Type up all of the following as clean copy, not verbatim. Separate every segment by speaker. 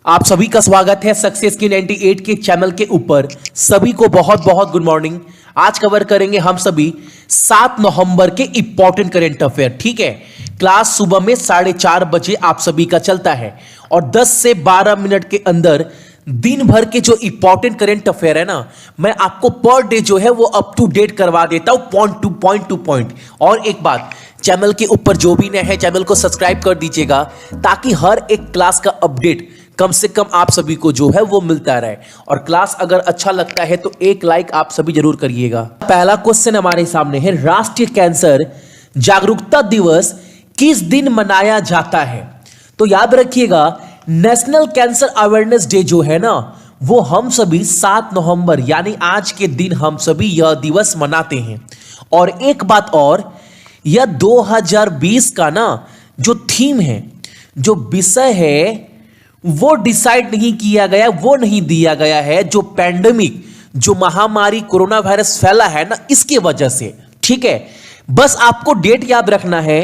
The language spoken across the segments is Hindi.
Speaker 1: आप सभी का स्वागत है सक्सेस की 98 के चैनल के ऊपर। सभी को बहुत बहुत गुड मॉर्निंग। आज कवर करेंगे हम सभी 7 नवंबर के इंपॉर्टेंट करेंट अफेयर। ठीक है, क्लास सुबह में 4:30 बजे आप सभी का चलता है और 10 से 12 मिनट के अंदर दिन भर के जो इंपॉर्टेंट करेंट अफेयर है ना, मैं आपको पर डे जो है वो अप टू डेट करवा देता हूं, पॉइंट टू पॉइंट। और एक बात, चैनल के ऊपर जो भी नए हैं चैनल को सब्सक्राइब कर दीजिएगा ताकि हर एक क्लास का अपडेट कम से कम आप सभी को जो है वो मिलता रहे। और क्लास अगर अच्छा लगता है तो एक लाइक आप सभी जरूर करिएगा। पहला क्वेश्चन हमारे सामने है, राष्ट्रीय कैंसर जागरूकता दिवस किस दिन मनाया जाता है? तो याद रखिएगा, नेशनल कैंसर अवेयरनेस डे जो है ना, वो हम सभी 7 नवंबर यानी आज के दिन हम सभी यह दिवस मनाते हैं। और एक बात और, यह 2020 का ना जो थीम है, जो विषय है, वो डिसाइड नहीं किया गया, वो नहीं दिया गया है, जो पैंडेमिक, जो महामारी कोरोना वायरस फैला है ना, इसके वजह से। ठीक है, बस आपको डेट याद रखना है,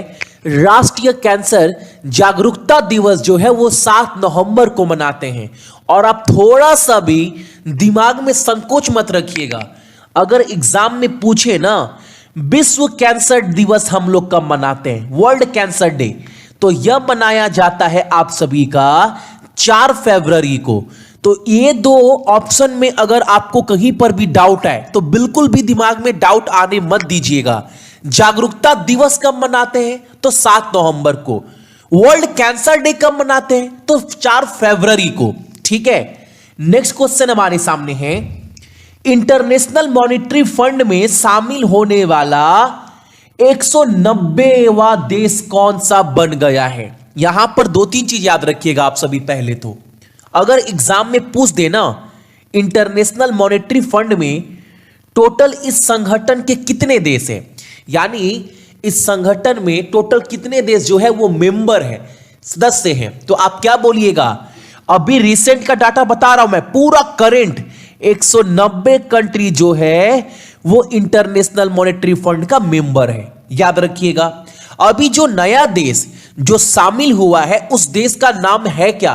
Speaker 1: राष्ट्रीय कैंसर जागरूकता दिवस जो है वो 7 नवंबर को मनाते हैं। और आप थोड़ा सा भी दिमाग में संकोच मत रखिएगा, अगर एग्जाम में पूछे ना विश्व कैंसर दिवस हम लोग कब मनाते हैं, वर्ल्ड कैंसर डे, तो यह मनाया जाता है आप सभी का 4 फरवरी को। तो ये दो ऑप्शन में अगर आपको कहीं पर भी डाउट है तो बिल्कुल भी दिमाग में डाउट आने मत दीजिएगा। जागरूकता दिवस कब मनाते हैं? तो 7 नवंबर को। वर्ल्ड कैंसर डे कब मनाते हैं? तो 4 फरवरी को। ठीक है, नेक्स्ट क्वेश्चन हमारे सामने है, इंटरनेशनल मॉनेटरी फंड में शामिल होने वाला 190वां देश कौन सा बन गया है? यहां पर 2-3 चीज याद रखिएगा आप सभी। पहले तो अगर एग्जाम में पूछ देना इंटरनेशनल मॉनेटरी फंड में टोटल इस संगठन के कितने देश हैं, यानी इस संगठन में टोटल कितने देश जो है वो मेंबर है, सदस्य हैं, तो आप क्या बोलिएगा? अभी रिसेंट का डाटा बता रहा हूं मैं, पूरा करंट 190 कंट्री जो है वो इंटरनेशनल मॉनेटरी फंड का मेंबर है। याद रखिएगा। अभी जो नया देश जो शामिल हुआ है उस देश का नाम है क्या?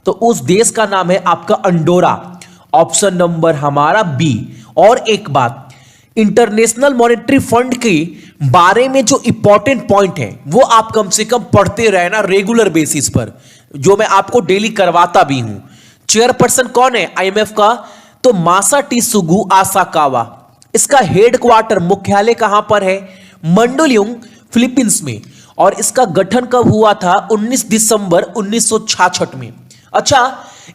Speaker 1: तो उस देश का नाम है आपका अंडोरा। ऑप्शन नंबर हमारा बी। और एक बात, इंटरनेशनल मॉनेटरी फंड के बारे में जो इंपॉर्टेंट पॉइंट है वो आप कम से कम पढ़ते रहना रेगुलर बेसिस पर, जो मैं आपको डेली करवाता भी हूं। चेयरपर्सन कौन है आईएमएफ का? तो मासाटिसुगु आसाकावा। इसका हेडक्वार्टर, मुख्यालय कहां पर है? मंडोलियोंग, फिलीपींस में। और इसका गठन कब हुआ था? 19 दिसंबर 1966 में। अच्छा,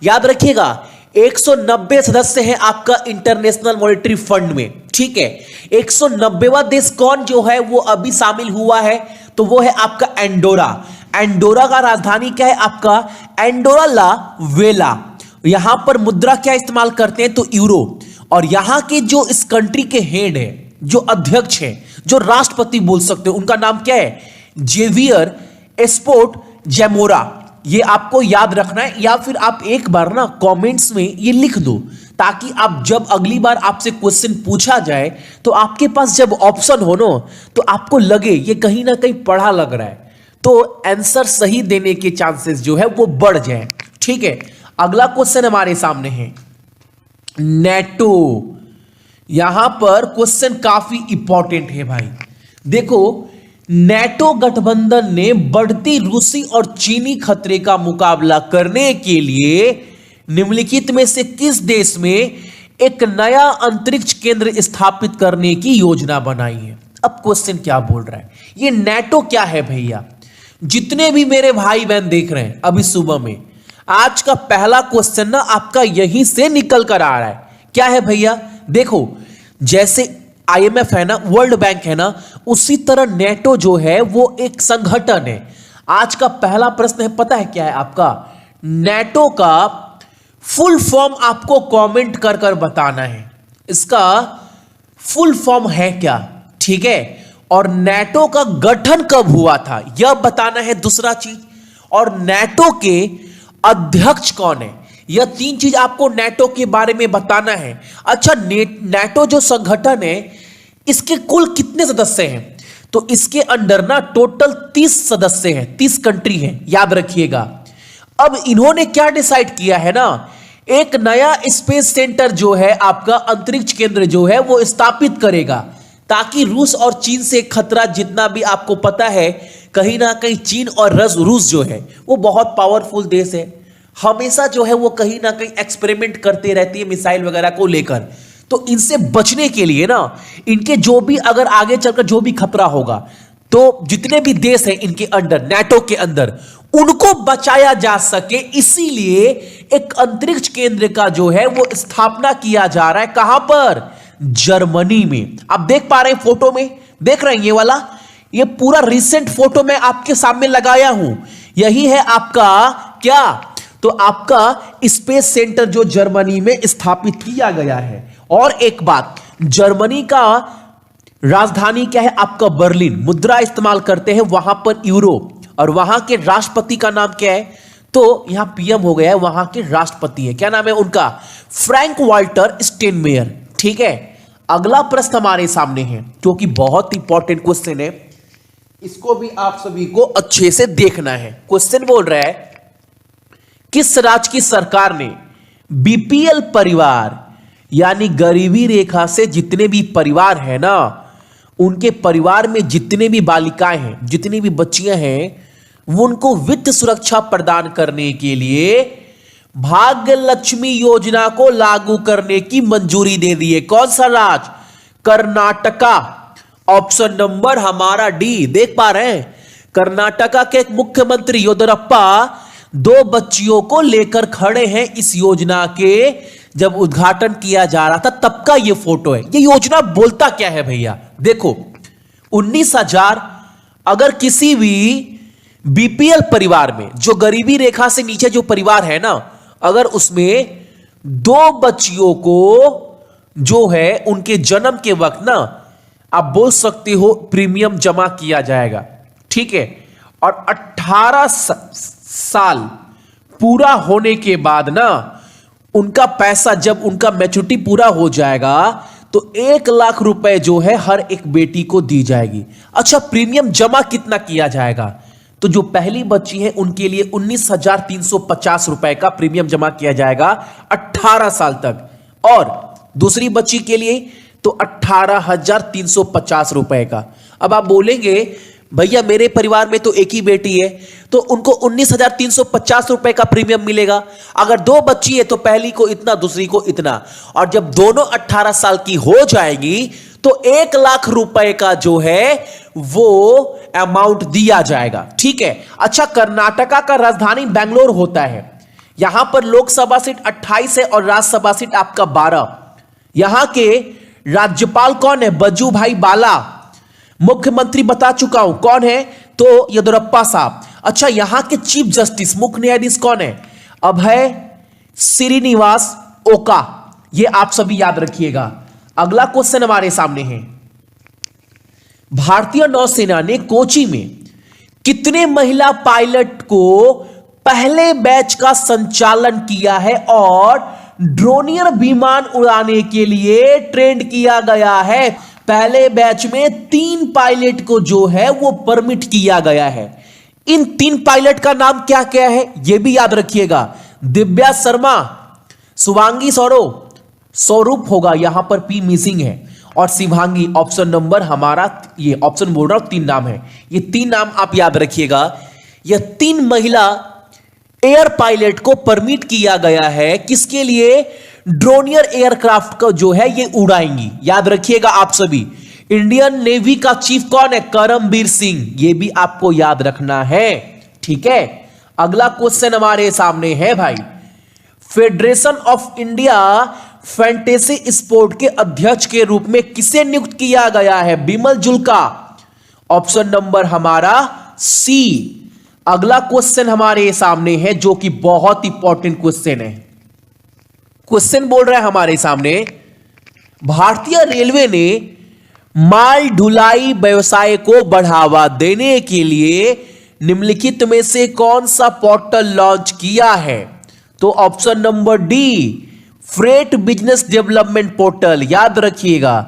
Speaker 1: याद रखिएगा 190 सदस्य हैं आपका इंटरनेशनल मॉनेटरी फंड में। ठीक है, 190वां देश कौन जो है वो अभी शामिल हुआ है? तो वो है आपका एंडोरा। एंडोरा का राजधानी क्या है आपका? एंडोरा ला वेला। यहां पर मुद्रा क्या इस्तेमाल करते हैं? तो यूरो। और यहां के जो इस कंट्री के हेड है, जो अध्यक्ष है, जो राष्ट्रपति बोल सकते हो, उनका नाम क्या है? जेवियर एस्पोर्ट जैमोरा। ये आपको याद रखना है, या फिर आप एक बार ना कमेंट्स में ये लिख दो ताकि आप जब अगली बार आपसे क्वेश्चन पूछा जाए तो आपके पास जब ऑप्शन हो ना तो आपको लगे ये कहीं ना कहीं पढ़ा लग रहा है, तो आंसर सही देने के चांसेस जो है वो बढ़ जाए। ठीक है, अगला क्वेश्चन हमारे सामने है, नेटो। यहां पर क्वेश्चन काफी इंपॉर्टेंट है भाई। देखो, नेटो गठबंधन ने बढ़ती रूसी और चीनी खतरे का मुकाबला करने के लिए निम्नलिखित में से किस देश में एक नया अंतरिक्ष केंद्र स्थापित करने की योजना बनाई है? अब क्वेश्चन क्या बोल रहा है, ये नेटो क्या है भैया? जितने भी मेरे भाई बहन देख रहे हैं अभी सुबह में, आज का पहला क्वेश्चन ना आपका यहीं से निकल कर आ रहा है। क्या है भैया? देखो, जैसे आईएमएफ है ना, वर्ल्ड बैंक है ना, उसी तरह नेटो जो है वो एक संगठन है। आज का पहला प्रश्न है, पता है क्या है आपका? नेटो का फुल फॉर्म आपको कमेंट कर कर बताना है, इसका फुल फॉर्म है क्या? ठीक है, और नेटो का गठन कब हुआ था यह बताना है, दूसरा चीज। और नेटो के अध्यक्ष कौन है, यह 3 चीज आपको नेटो के बारे में बताना है। अच्छा, नेटो जो संगठन है इसके कुल कितने सदस्य हैं? तो इसके अंडर ना टोटल 30 सदस्य हैं, 30 कंट्री हैं, याद रखिएगा। अब इन्होंने क्या डिसाइड किया है ना, एक नया स्पेस सेंटर जो है आपका अंतरिक्ष केंद्र जो है वो स्थापित करेगा, ताकि रूस और चीन से खतरा, जितना भी आपको पता है कहीं ना कहीं चीन और रूस जो है वो बहुत पावरफुल देश है, हमेशा जो है वो कहीं ना कहीं एक्सपेरिमेंट करते रहती है मिसाइल वगैरह को लेकर। तो इनसे बचने के लिए ना, इनके जो भी अगर आगे चलकर जो भी खतरा होगा, तो जितने भी देश हैं इनके अंडर, नाटो के अंदर, उनको बचाया जा सके, इसीलिए एक अंतरिक्ष केंद्र का जो है वो स्थापना किया जा रहा है। कहां पर? जर्मनी में। आप देख पा रहे हैं फोटो में, देख रहे हैं ये वाला, ये पूरा रिसेंट फोटो मैं आपके सामने लगाया हूं। यही है आपका क्या, तो आपका स्पेस सेंटर जो जर्मनी में स्थापित किया गया है। और एक बात, जर्मनी का राजधानी क्या है आपका? बर्लिन। मुद्रा इस्तेमाल करते हैं वहां पर यूरो। और वहां के राष्ट्रपति का नाम क्या है? तो यहां पीएम हो गया है, वहां के राष्ट्रपति है, क्या नाम है उनका? Frank Walter Steinmeier. ठीक है, अगला प्रश्न हमारे सामने है जो कि बहुत इंपॉर्टेंट क्वेश्चन है, इसको भी आप सभी को अच्छे से देखना है। क्वेश्चन बोल रहा है, किस राज्य की सरकार ने बीपीएल परिवार यानी गरीबी रेखा से जितने भी परिवार है ना, उनके परिवार में जितने भी बालिकाएं हैं, जितनी भी बच्चियां हैं, वो उनको वित्त सुरक्षा प्रदान करने के लिए भाग्य लक्ष्मी योजना को लागू करने की मंजूरी दे दी है? कौन सा राज्य? कर्नाटका। ऑप्शन नंबर हमारा डी। देख पा रहे हैं, कर्नाटका के मुख्यमंत्री येदियुरप्पा 2 बच्चियों को लेकर खड़े हैं इस योजना के, जब उद्घाटन किया जा रहा था तब का ये फोटो है। ये योजना बोलता क्या है भैया? देखो, 19,000 अगर किसी भी बीपीएल परिवार में, जो गरीबी रेखा से नीचे जो परिवार है ना, अगर उसमें 2 बच्चियों को जो है उनके जन्म के वक्त ना, आप बोल सकते हो प्रीमियम जमा किया जाएगा। ठीक है, और 18 साल पूरा होने के बाद ना, उनका पैसा जब उनका मैच्योरिटी पूरा हो जाएगा तो 1 लाख रुपए जो है हर एक बेटी को दी जाएगी। अच्छा, प्रीमियम जमा कितना किया जाएगा? तो जो पहली बच्ची है उनके लिए 19,350 रुपए का प्रीमियम जमा किया जाएगा 18 साल तक, और दूसरी बच्ची के लिए तो 18,350 रुपए का। अब आप बोलेंगे भैया मेरे परिवार में तो एक ही बेटी है, तो उनको 19,350 रुपए का प्रीमियम मिलेगा। अगर 2 बच्ची है तो पहली को इतना, दूसरी को इतना, और जब दोनों 18 साल की हो जाएंगी तो 1 लाख रुपए का जो है वो अमाउंट दिया जाएगा। ठीक है। अच्छा, कर्नाटका का राजधानी बेंगलोर होता है। यहां पर लोकसभा सीट 28 है और राज्यसभा सीट आपका 12। यहां के राज्यपाल कौन है? बजूभाई बाला। मुख्यमंत्री बता चुका हूं कौन है, तो येदियुरप्पा साहब। अच्छा, यहां के चीफ जस्टिस, मुख्य न्यायाधीश कौन है? अभय श्रीनिवास ओका। ये आप सभी याद रखिएगा। अगला क्वेश्चन हमारे सामने है, भारतीय नौसेना ने कोची में कितने महिला पायलट को पहले बैच का संचालन किया है और ड्रोनियर विमान उड़ाने के लिए ट्रेंड किया गया है? पहले बैच में 3 पायलट को जो है वो परमिट किया गया है। इन 3 पायलट का नाम क्या क्या है ये भी याद रखिएगा। दिव्या शर्मा, शुभांगी स्वरूप होगा, यहां पर पी मिसिंग है, और शिवांगी। ऑप्शन नंबर हमारा, ये ऑप्शन बोल रहा हूं, 3 नाम है। ये 3 नाम आप याद रखिएगा। यह 3 महिला एयर पायलट को परमिट किया गया है, किसके लिए? ड्रोनियर एयरक्राफ्ट को जो है ये उड़ाएंगी। याद रखिएगा आप सभी। इंडियन नेवी का चीफ कौन है? करमबीर सिंह। ये भी आपको याद रखना है। ठीक है। अगला क्वेश्चन हमारे सामने है भाई, federation of India fantasy sport के अध्यक्ष के रूप में किसे नियुक्त किया गया है? बिमल जुल्का। ऑप्शन नंबर हमारा सी। अगला क्वेश्चन हमारे सामने है जो कि बहुत इंपॉर्टेंट क्वेश्चन है। क्वेश्चन बोल रहा है हमारे सामने, भारतीय रेलवे ने माल ढुलाई व्यवसाय को बढ़ावा देने के लिए निम्नलिखित में से कौन सा पोर्टल लॉन्च किया है? तो option number D, freight business development portal. याद रखिएगा,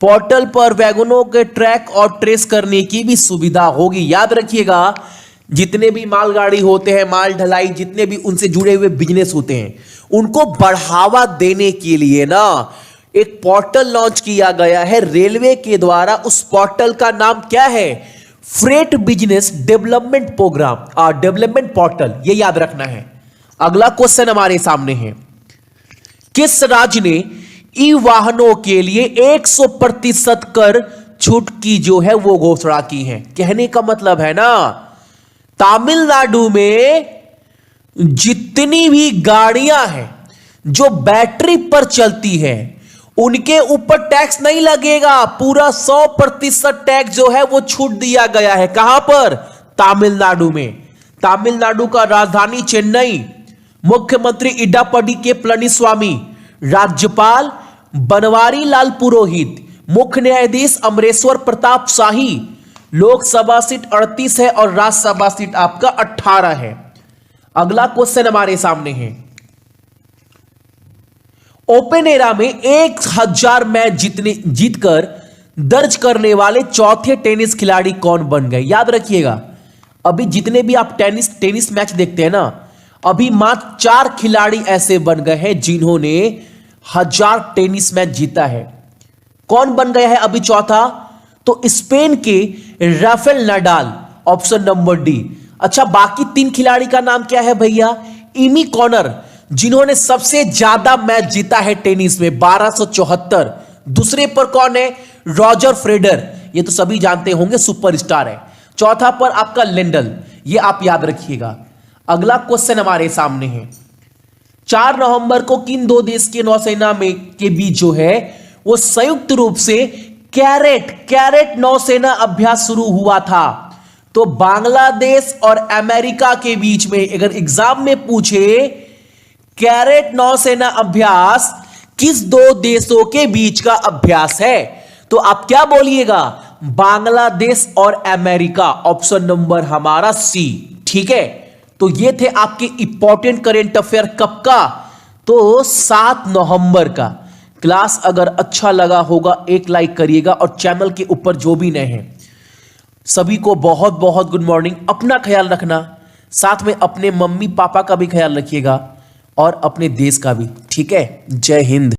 Speaker 1: पोर्टल पर वैगनों के ट्रैक और ट्रेस करने की भी सुविधा होगी। याद रखिएगा, जितने भी मालगाड़ी होते हैं, माल ढलाई, जितने भी उनसे जुड़े हुए बिजनेस होते हैं, उनको बढ़ावा देने के लिए ना एक पोर्टल लॉन्च किया गया है रेलवे के द्वारा। उस पोर्टल का नाम क्या है? Freight business development program, development portal, ये याद रखना है। अगला क्वेश्चन हमारे सामने है, किस राज्य ने ई वाहनों के लिए 100% कर छूट की जो है वो घोषणा की है? कहने का मतलब है ना, तमिलनाडु में जितनी भी गाड़ियां हैं जो बैटरी पर चलती है उनके ऊपर टैक्स नहीं लगेगा, पूरा 100% टैक्स जो है वो छूट दिया गया है। कहां पर? तमिलनाडु में। तमिलनाडु का राजधानी चेन्नई, मुख्यमंत्री इडापडी के पलनीस्वामी, राज्यपाल बनवारी लाल पुरोहित, मुख्य न्यायाधीश अमरेश्वर प्रताप शाही। लोकसभा सीट 38 है और राज्यसभा सीट आपका 18 है। अगला क्वेश्चन हमारे सामने है, ओपन एरा में 1000 मैच जीतकर दर्ज करने वाले चौथे टेनिस खिलाड़ी कौन बन गए? याद रखिएगा, अभी जितने भी आप टेनिस मैच देखते हैं ना, अभी मात्र 4 खिलाड़ी ऐसे बन गए हैं जिन्होंने 1000 टेनिस मैच जीता है। कौन बन गया है अभी चौथा? तो स्पेन के Rafale Nadal, option number D. अच्छा, बाकी 3 खिलाड़ी का नाम क्या है भैया? इमी कॉनर, जिन्होंने सबसे ज्यादा मैच जीता है टेनिस में, 1274। दूसरे पर कौन है? रॉजर फेडरर, ये तो सभी जानते होंगे, सुपरस्टार है। चौथा पर आपका लेंडल, ये आप याद रखिएगा। अगला क्वेश्चन हमारे सामने है, 4 नवंबर को किन 2 देश के नौसेना में के बीच जो है वो संयुक्त रूप से कैरेट नौसेना अभ्यास शुरू हुआ था? तो बांग्लादेश और अमेरिका के बीच में अगर एग्जाम में पूछे कैरेट नौसेना अभ्यास किस 2 देशों के बीच का अभ्यास है, तो आप क्या बोलिएगा? बांग्लादेश और अमेरिका, ऑप्शन नंबर हमारा सी। ठीक है, तो ये थे आपके इंपॉर्टेंट करेंट अफेयर। कब का? तो 7 नवंबर का। क्लास अगर अच्छा लगा होगा एक लाइक करिएगा, और चैनल के ऊपर जो भी नए हैं सभी को बहुत बहुत गुड मॉर्निंग। अपना ख्याल रखना, साथ में अपने मम्मी पापा का भी ख्याल रखिएगा और अपने देश का भी। ठीक है, जय हिंद।